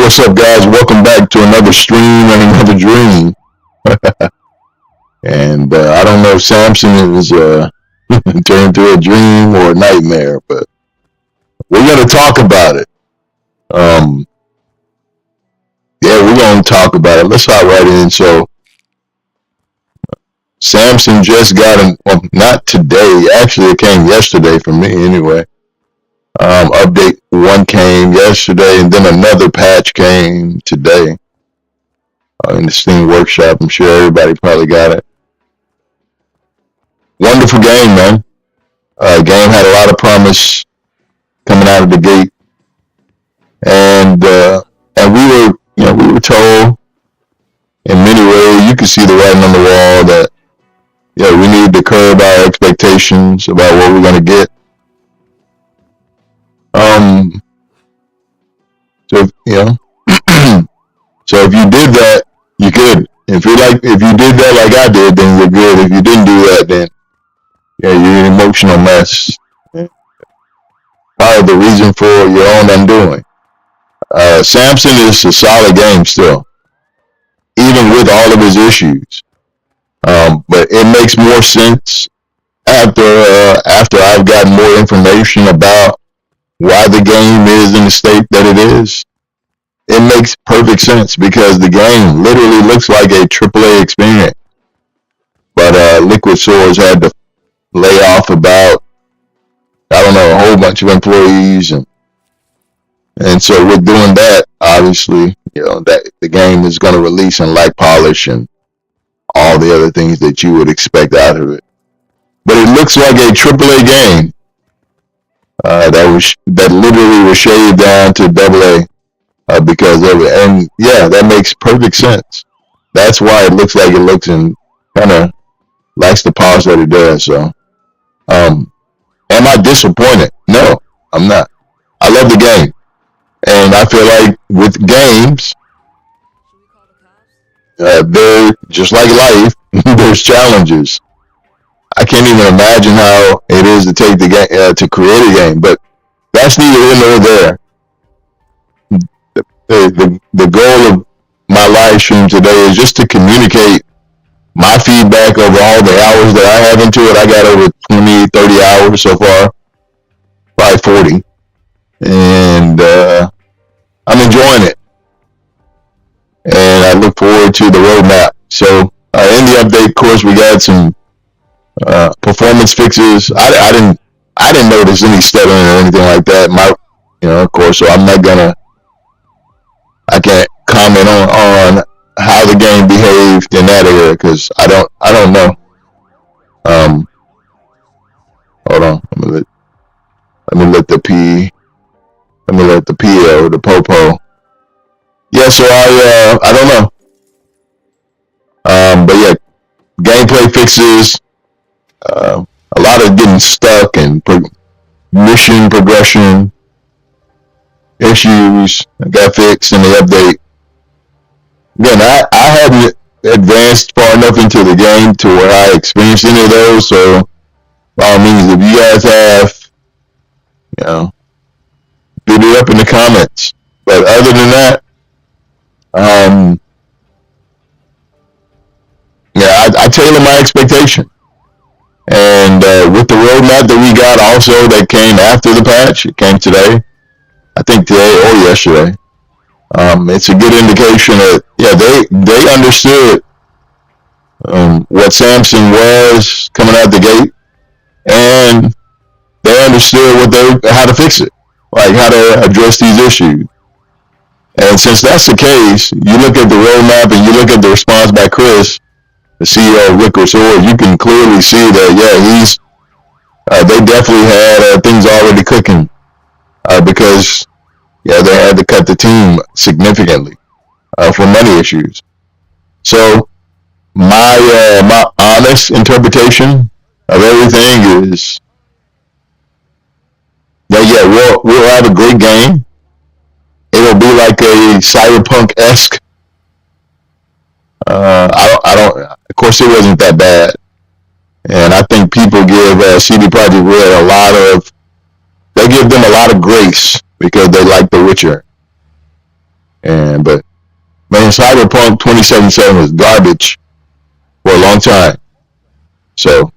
what's up, guys? Welcome back to another stream and another dream. And I don't know if Samson is turned to a dream or a nightmare, but we're going to talk about it. Um, yeah, we're going to talk about it. Let's hop right in. So, Samson just got well, not today. Actually, it came yesterday for me anyway. Update 1 came yesterday, and then another patch came today in the Steam Workshop. I'm sure everybody probably got it. Wonderful game, man. Game had a lot of promise coming out of the gate, and we were told in many ways, you could see the writing on the wall that we need to curb our expectations about what we're going to get. So so if you did that, you could. If you did that like I did, then you're good. If you didn't do that, then you're an emotional mess. Probably the reason for your own undoing. Samson is a solid game still, even with all of his issues. But it makes more sense after I've gotten more information about why the game is in the state that it is. It makes perfect sense because the game literally looks like a AAA experience. But Liquid Swords had to lay off about, I don't know, a whole bunch of employees, and so with doing that, obviously, that the game is going to release in light polish and all the other things that you would expect out of it. But it looks like a AAA game that literally was shaved down to AA because of it, and that makes perfect sense. That's why it looks like it looks, and kind of likes the polish that it does. So, am I disappointed? No, I'm not. I love the game, and I feel like with games, they're just like life. There's challenges. I can't even imagine how it is to take the game to create a game, but that's neither here nor there. The goal of my live stream today is just to communicate my feedback over all the hours that I have into it. I got over 20, 30 hours so far, probably 40, and I'm enjoying it, and I look forward to the roadmap. So in the update, of course, we got some performance fixes. I didn't notice any stuttering or anything like that. Of course, so I can't comment on how the game behaved in that area because I don't know. Hold on, let me let the PO, the Popo. Yeah, so I don't know. But yeah, gameplay fixes. A lot of getting stuck and mission progression issues got fixed in the update. Again, I hadn't advanced far enough into the game to where I experienced any of those. So, by all means, if you guys have, put it up in the comments. But other than that, I tailor my expectation. And with the roadmap that we got also that came after the patch, it came today, I think today or yesterday, it's a good indication that, they understood what Samson was coming out the gate, and they understood how to fix it, like how to address these issues. And since that's the case, you look at the roadmap and you look at the response by Chris, the CEO of Liquid Swords, you can clearly see that, they definitely had things already cooking because, they had to cut the team significantly for money issues. So my honest interpretation of everything is that, we'll have a great game. It'll be like a cyberpunk-esque. Of course, it wasn't that bad, and I think people give CD Projekt Red they give them a lot of grace because they like The Witcher, But man, Cyberpunk 2077 was garbage for a long time. So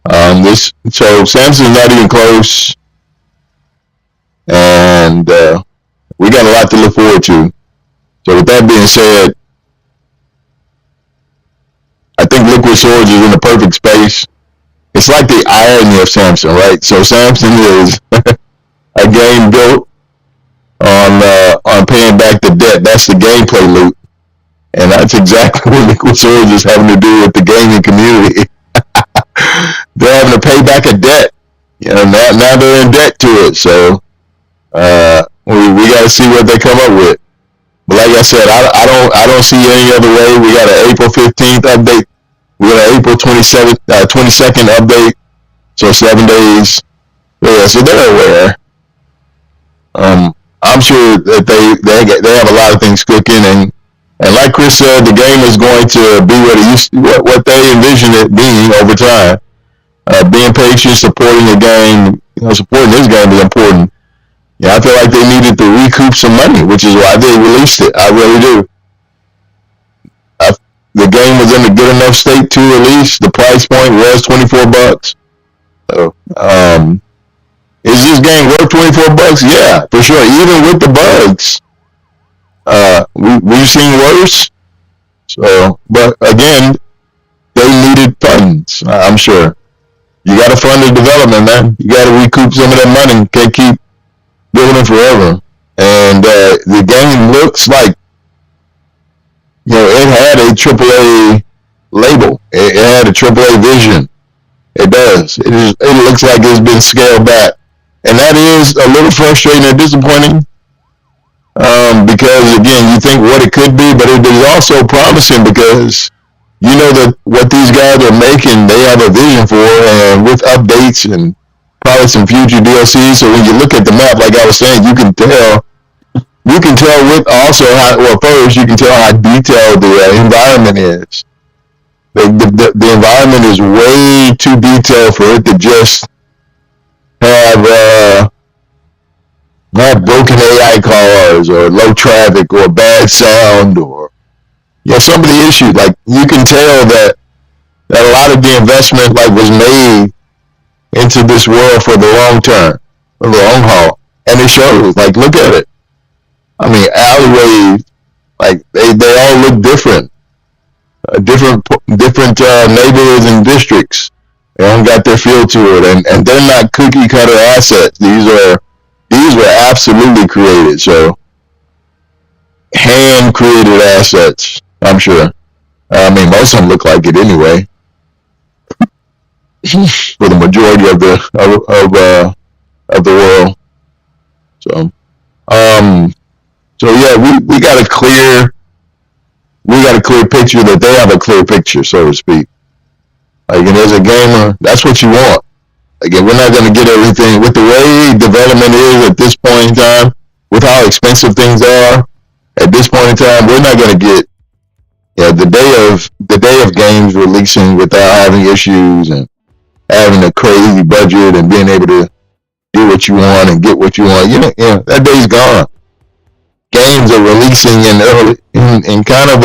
Samson's not even close, and we got a lot to look forward to. So with that being said, I think Liquid Swords is in the perfect space. It's like the irony of Samson, right? So Samson is a game built on paying back the debt. That's the gameplay loop, and that's exactly what Liquid Swords is having to do with the gaming community. They're having to pay back a debt. Now they're in debt to it. So we got to see what they come up with. But like I said, I don't see any other way. We got an April 15th update. We got an April 22nd update. So 7 days. Yeah, so they're aware. I'm sure that they have a lot of things cooking, and like Chris said, the game is going to be what they envision it being over time. Being patient, supporting the game, supporting this game is important. I feel like they needed to recoup some money, which is why they released it. I really do. The game was in a good enough state to release. The price point was $24. So, is this game worth $24? Yeah, for sure. Even with the bugs, we've seen worse. So, but again, they needed funds. I'm sure. You got to fund the development, man. You got to recoup some of that money. Can't keep building forever. And the game looks like, it had a AAA label. It had a AAA vision. It does. It looks like it's been scaled back. And that is a little frustrating and disappointing. Because again, you think what it could be, but it is also promising because that what these guys are making, they have a vision for, and with updates and probably some future DLCs. So when you look at the map, like I was saying, you can tell with also first you can tell how detailed the environment is. The environment is way too detailed for it to just have broken AI cars or low traffic or bad sound or some of the issues. Like you can tell that a lot of the investment was made into this world for the long term, for the long haul, and it shows. Like look at it. I mean, alleyways, they all look different. Different neighborhoods and districts. They all got their feel to it, and they're not cookie cutter assets. These were absolutely created. So hand created assets. I'm sure. I mean, most of them look like it anyway. For the majority of the world. So yeah, we got a clear picture that they have a clear picture, so to speak. And as a gamer, that's what you want. Again, we're not going to get everything with the way development is at this point in time, with how expensive things are. At this point in time, we're not going to get the day of games releasing without having issues and having a crazy budget and being able to do what you want and get what you want. That day's gone. Games are releasing in kind of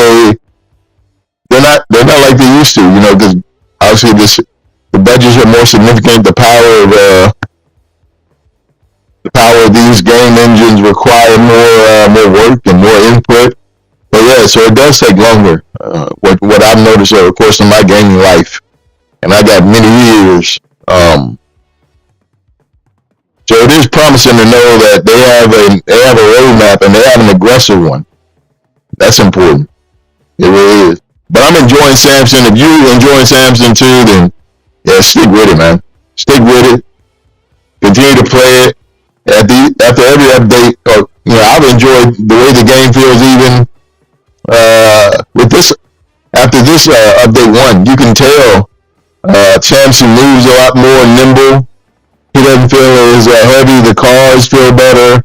they're not like they used to, because obviously the budgets are more significant. The power of these game engines require more work and more input. But yeah, so it does take longer. What I've noticed over the course of my gaming life, and I got many years. So it is promising to know that they have a roadmap and they have an aggressive one. That's important. It really is. But I'm enjoying Samson. If you're enjoying Samson too, then yeah, stick with it, man. Stick with it. Continue to play it. After every update, I've enjoyed the way the game feels. Even with this, after this update 1, you can tell Samson moves a lot more nimble. He doesn't feel as heavy. The cars feel better.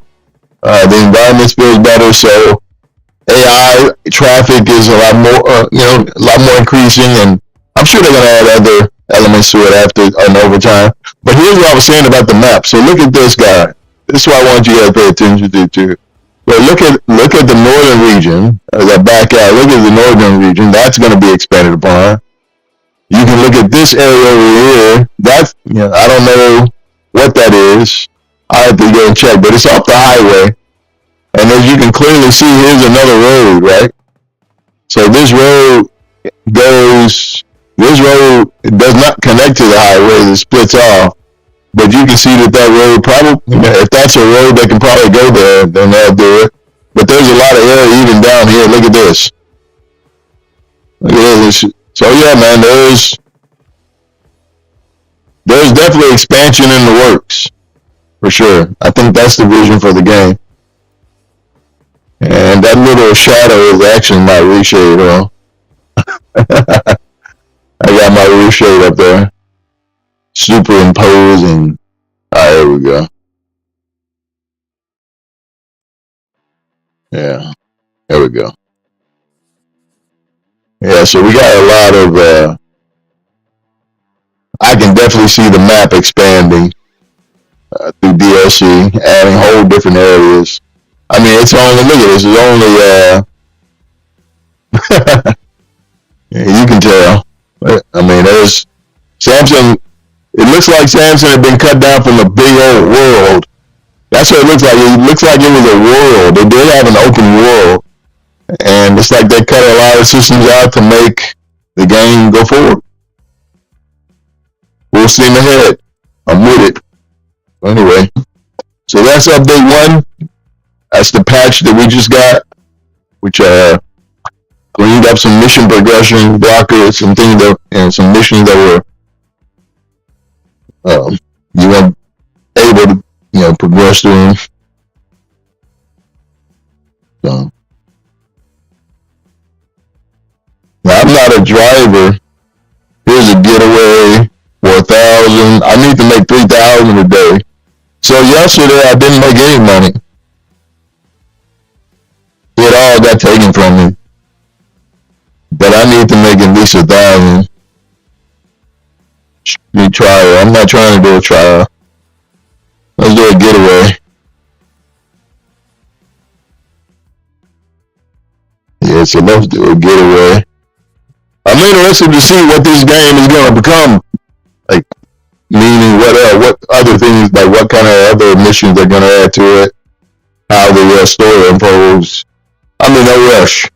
The environment feels better. So AI traffic is a lot more increasing, and I'm sure they're gonna add other elements to it after and over time. But here's what I was saying about the map. So look at this guy. This is what I want you guys to pay attention to too. But look at the northern region. As I back out, look at the northern region. That's going to be expanded upon. You can look at this area over here. That's, I don't know what that is. I have to go and check, but it's off the highway. And as you can clearly see, here's another road, right? So this road does not connect to the highway. It splits off. But you can see that road probably, if that's a road that can probably go there, then they'll do it. But there's a lot of area even down here. Look at this. Look at this. So yeah, man, there's definitely expansion in the works, for sure. I think that's the vision for the game. And that little shadow is actually my reshade, huh? I got my reshade up there. Superimposing. There we go. Yeah, there we go. Yeah, so we got a lot of, I can definitely see the map expanding through DLC, adding whole different areas. I mean, it's only, look at this, it's only, you can tell. I mean, there's Samson. It looks like Samson had been cut down from a big old world. That's what it looks like. It looks like it was a world. They did have an open world. And it's like they cut a lot of systems out to make the game go forward. We'll steam ahead. I'm with it. Anyway, so that's update 1. That's the patch that we just got, which cleaned up some mission progression blockers, some things that, and some missions that were you weren't able to progress through them. So now I'm not a driver. Here's a getaway for 1,000. I need to make 3,000 a day. So yesterday I didn't make any money. It all got taken from me. But I need to make at least 1,000. Be trial. I'm not trying to do a trial. Let's do a getaway. Yeah, so let's do a getaway. I'm interested to see what this game is going to become. Like, meaning what other things, like what kind of other missions they're going to add to it. How the story unfolds. I'm in no rush.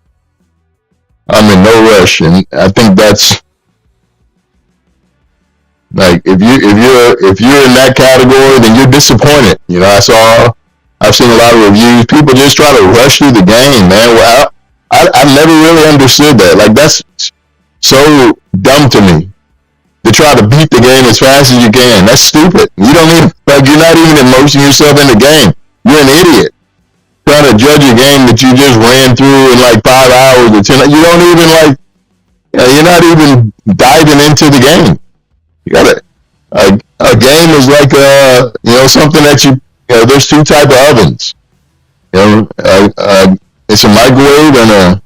And I think that's like if you're in that category, then you're disappointed. I've seen a lot of reviews. People just try to rush through the game, man. Well, I've never really understood that. Like, that's so dumb to me. To try to beat the game as fast as you can. That's stupid. You don't even, like, you're not even immersing yourself in the game. You're an idiot. Trying to judge a game that you just ran through in like 5 hours or 10. You don't even you're not even diving into the game. You gotta, a game is like something that there's 2 type of ovens. It's a microwave and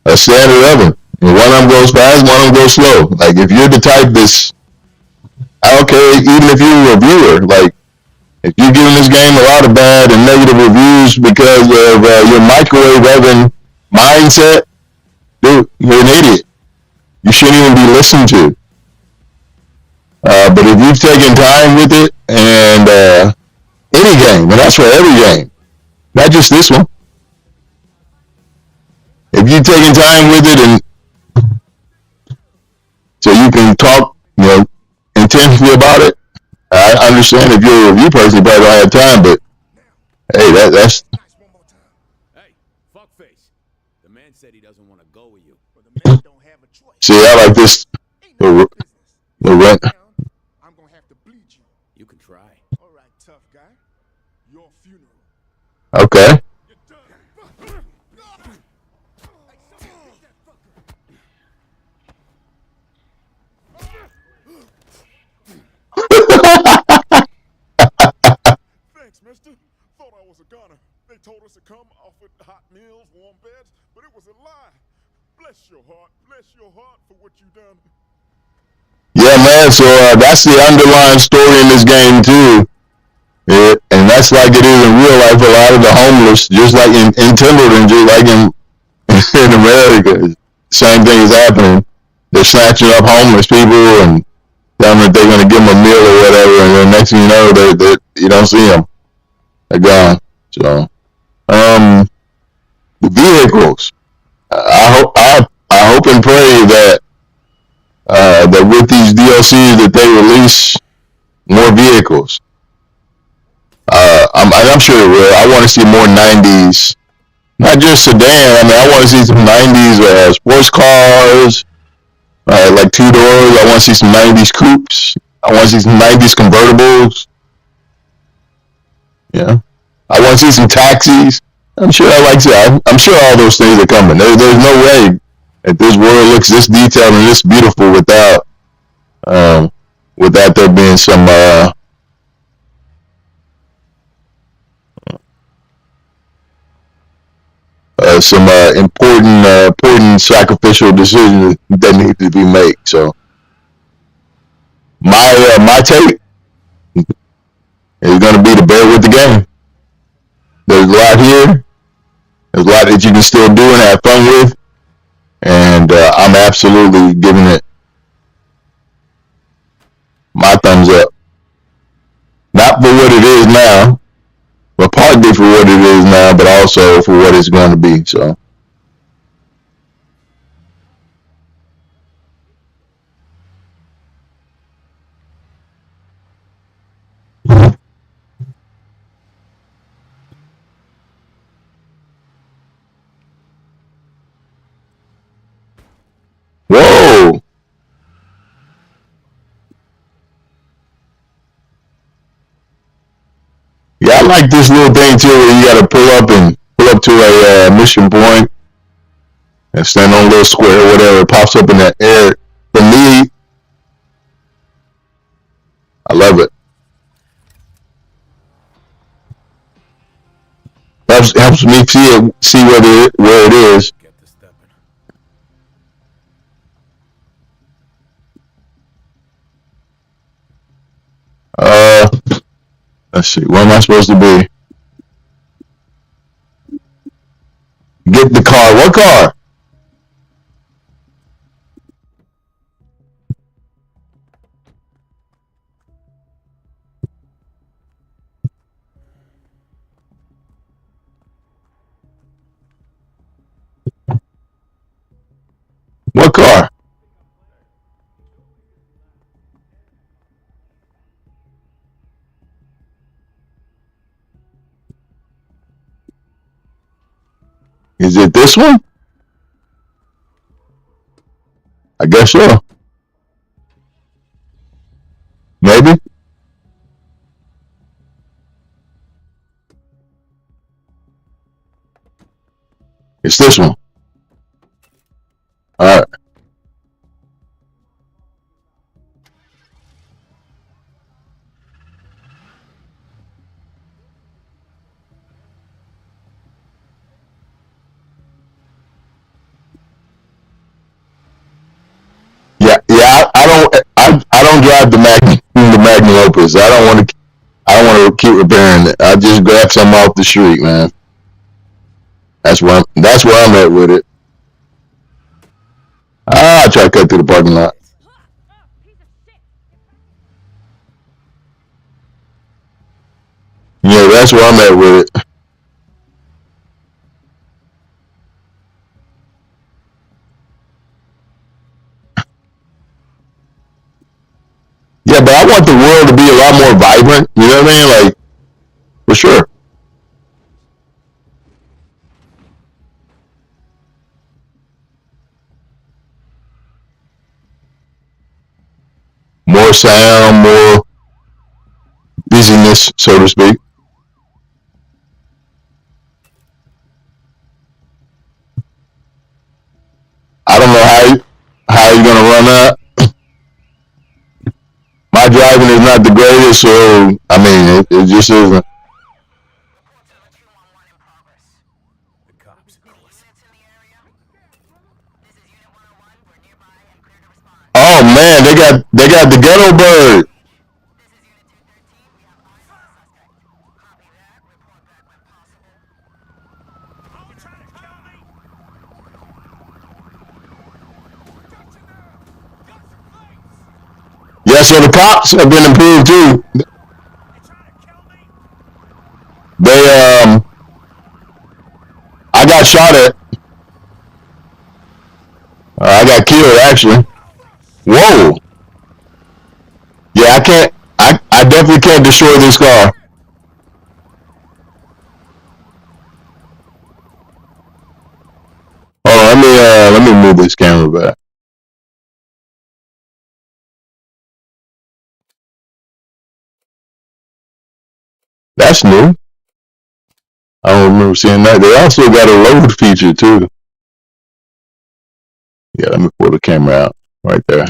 a standard oven. One of them goes fast, one of them goes slow. Like, if you're the type that's, I don't care, even if you're a reviewer, like, if you're giving this game a lot of bad and negative reviews because of your microwave oven mindset, dude, you're an idiot. You shouldn't even be listened to. But if you've taken time with it, and any game, and that's for every game, not just this one. If you've taken time with it, and so you can talk, intensely about it, I understand if you're a review person, you probably don't have time, but hey, that's. Hey, fuckface. The man said he doesn't want to go with you. But the man don't have a choice. See, I like this. The rent. I'm gonna have to bleed you. You can try. All right, tough guy. Your funeral. Okay. You're done. Thanks, mister. Thought I was a goner. They told us to come, offered hot meals, warm beds, but it was a lie. Bless your heart for what you done. Yeah, man. So that's the underlying story in this game too, and that's like it is in real life. A lot of the homeless, just like in Tyndalston, just like in America, same thing is happening. They're snatching up homeless people and telling them that they're going to give them a meal or whatever, and then next thing you know, they you don't see them. They're gone. So, the vehicles. I hope and pray that that with these DLCs that they release more vehicles. I'm sure it will. I want to see more '90s, not just sedan. I mean, I want to see some '90s sports cars, like two doors. I want to see some '90s coupes. I want to see some '90s convertibles. Yeah, I want to see some taxis. I'm sure I'm sure all those things are coming. There's no way that this world looks this detailed and this beautiful um, without there being some important sacrificial decisions that need to be made. So my take is going to be to bear with the game. There's a lot here. There's a lot that you can still do and have fun with, and I'm absolutely giving it my thumbs up. Not for what it is now, but partly for what it is now, but also for what it's going to be. So. Whoa! Yeah, I like this little thing too, where you got to pull up to a mission point and stand on a little square or whatever. It pops up in the air. For me, I love it. Helps me see where it is. Get to stepping. Uh, let's see. Where am I supposed to be? Get the car. What car? What car? Is it this one? I guess so. Maybe. It's this one. All right. Yeah, yeah. I don't drive the Magnum Opus. I don't want to keep repairing it. I just grab something off the street, man. That's where I'm at with it. I try to cut through the parking lot. Yeah, that's where I'm at with it. Yeah, but I want the world to be a lot more vibrant. You know what I mean? Like, for sure. More sound, more busyness, so to speak. I don't know how you're gonna run that. My driving is not the greatest, so I mean, it just isn't. The cops. Oh man, they got the ghetto bird. Yeah, so the cops have been improved too. They I got shot at. I got killed actually. Whoa. Yeah, I can't. I definitely can't destroy this car. Oh, let me move this camera back. That's new. I don't remember seeing that. They also got a load feature too. Yeah, let me pull the camera out right there.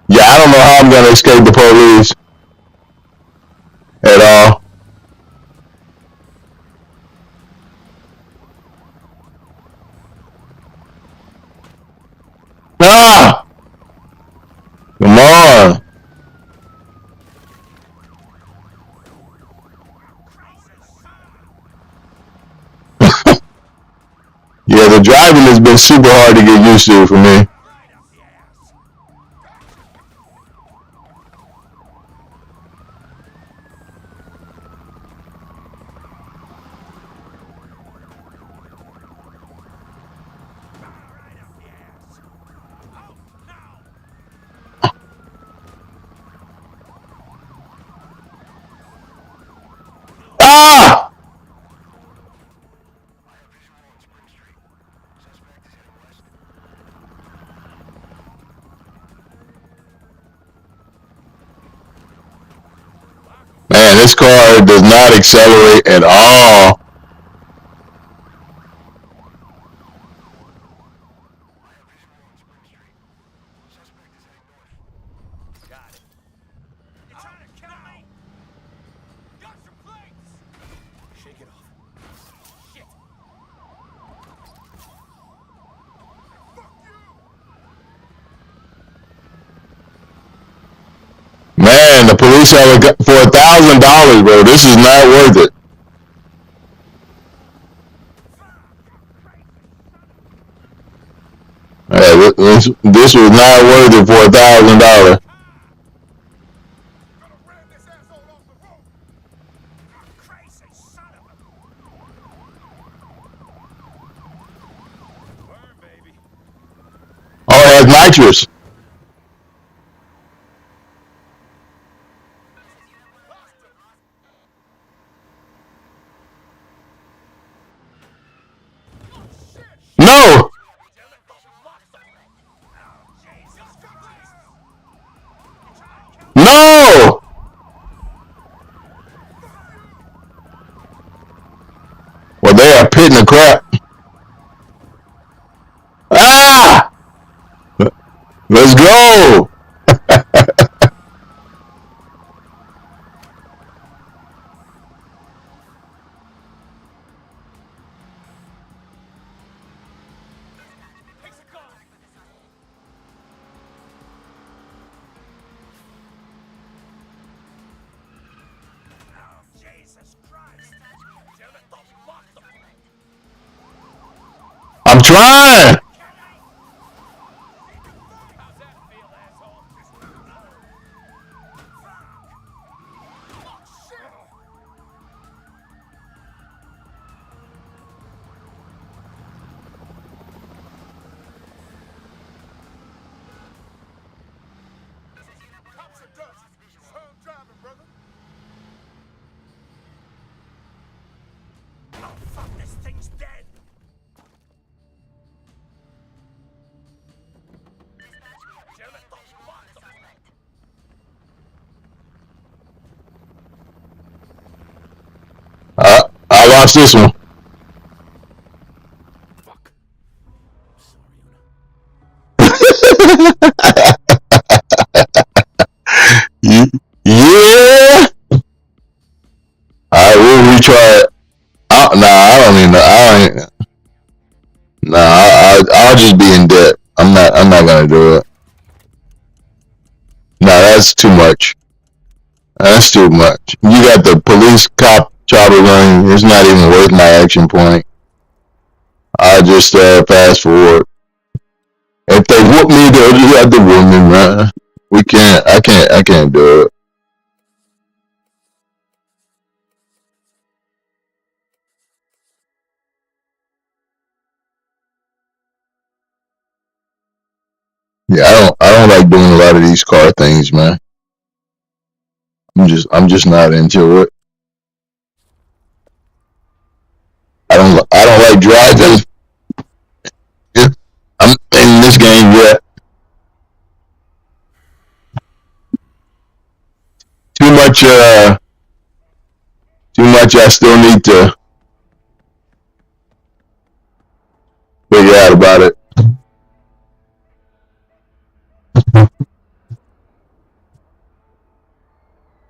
Yeah, I don't know how I'm gonna escape the police at all. Ah! Come on! Yeah, the driving has been super hard to get used to for me. Ah! Man, this car does not accelerate at all. Man, the police have for $1,000, bro. This is not worth it. This was not worth it for $1,000. Oh, it has nitrous. No! No! Well, they are pitting the crap. Ah! Let's go! I'm trying! I lost this one. Yeah. I will retry it. Nah, I don't even know. Nah, I'll just be in debt. I'm not gonna do it. Nah, that's too much. That's too much. You got the police cop Chopper gun. It's not even worth my action point. I just fast forward. If they whoop me, they'll just have to whoop me, man. We can't. I can't. I can't do it. Yeah, I don't like doing a lot of these car things, man. I'm just not into it. I don't like driving. Yeah, I'm in this game yet. Too much. Too much. I still need to figure out about it.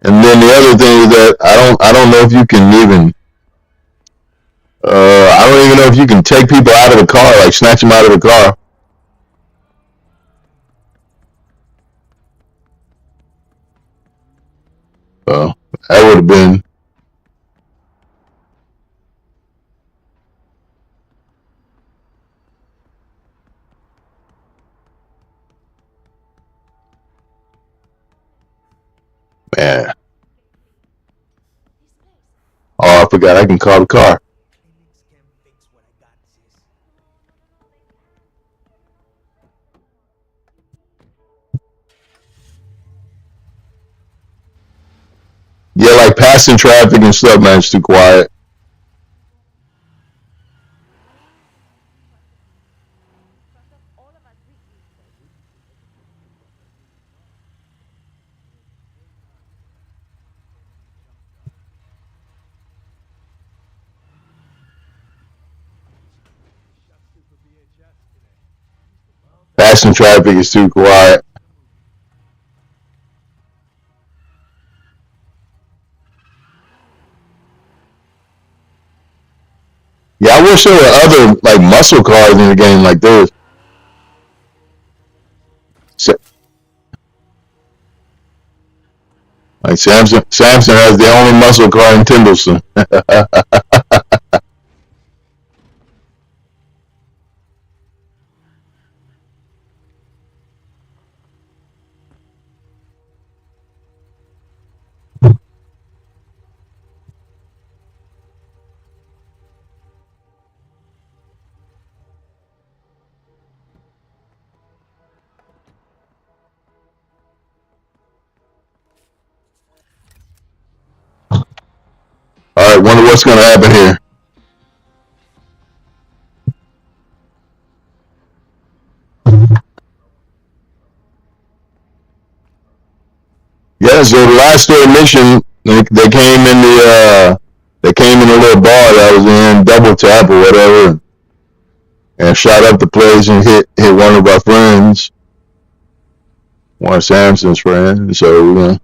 And then the other thing is that I don't know if you can even I don't even know if you can take people out of the car, like snatch them out of the car. That would have been, man. Oh, I forgot I can call the car. Yeah, like passing traffic and stuff, man, it's too quiet. Passing traffic is too quiet. Yeah, I wish there were other like muscle cars in the game like this. Like Samson has the only muscle car in Tyndalston. All right, wonder what's gonna happen here. Yeah, so the last story mission, they came in they came in a little bar that was in double tap or whatever, and shot up the place and hit one of our friends, one of Samson's friends. So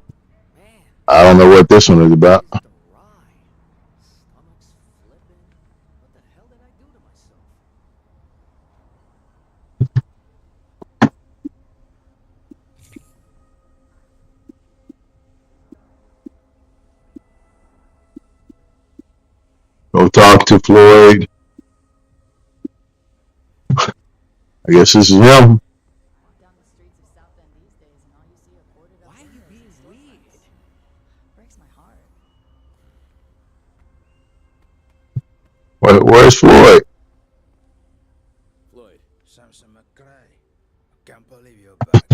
I don't know what this one is about. Go talk to Floyd. I guess this is him. Where's Floyd? Floyd. Samson McCray. I can't believe you're back.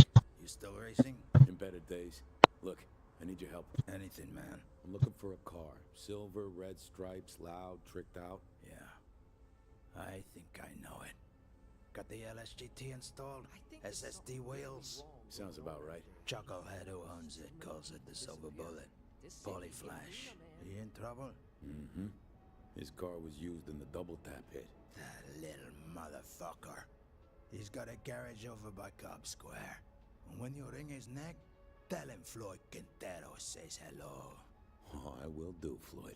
You still racing? In better days. Look, I need your help. Anything, man. I'm looking for a car. Silver, red stripes, loud, tricked out. Yeah. I think I know it. Got the LSGT installed? SSD wheels? Sounds about right. Chucklehead who owns it calls it the Silver Bullet. Polyflash. You in trouble? Mm-hmm. His car was used in the double tap hit. That little motherfucker. He's got a garage over by Cobb Square. And when you wring his neck, tell him Floyd Quintero says hello. Oh, I will do, Floyd.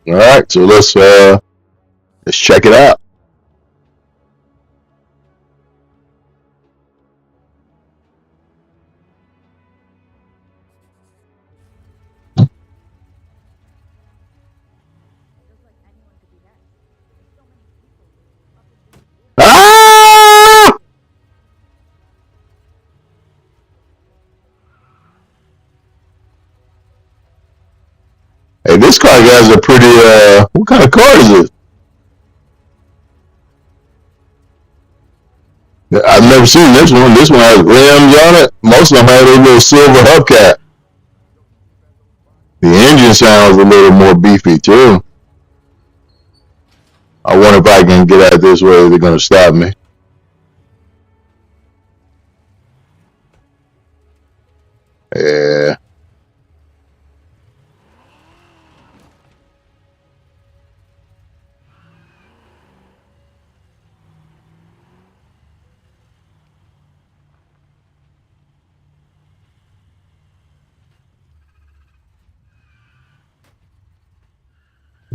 All right, so let's check it out. Ah! Hey, this car has a pretty what kind of car is it? I've never seen this one. This one has rims on it. Most of them have a little silver hubcap. The engine sounds a little more beefy too. I wonder if I can get out this way. They're gonna stop me. Yeah.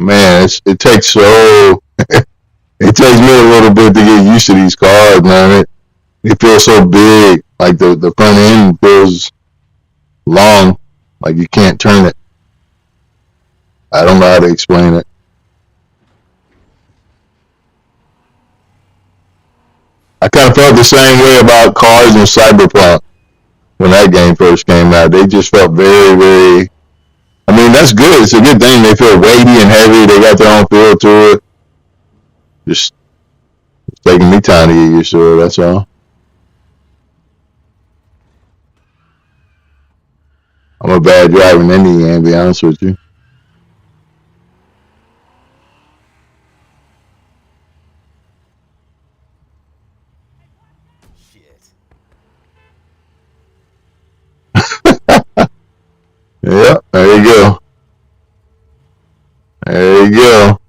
Man, it takes so it takes me a little bit to get used to these cars, man. It feels so big. Like the front end feels long. Like you can't turn it. I don't know how to explain it. I kind of felt the same way about cars in Cyberpunk when that game first came out. They just felt very, very. I mean, that's good. It's a good thing. They feel weighty and heavy. They got their own feel to it. Just it's taking me time to get used to it. That's all. I'm a bad driver in any game, to be honest with you. Shit. Yeah, there you go. There you go.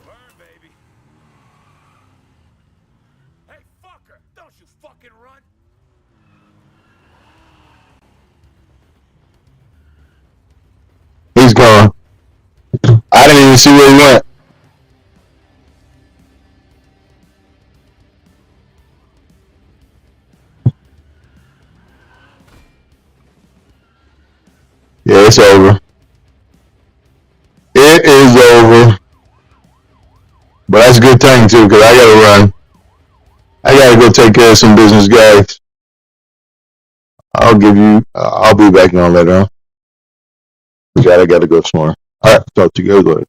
Learn, baby. Hey, fucker! Don't you fucking run! He's gone. I didn't even see where he went. Yeah, it's over. It is over. But that's a good thing too, because I gotta run. I gotta go take care of some business, guys. I'll give you. I'll be back on later. I gotta go somewhere. All right, talk to you guys later.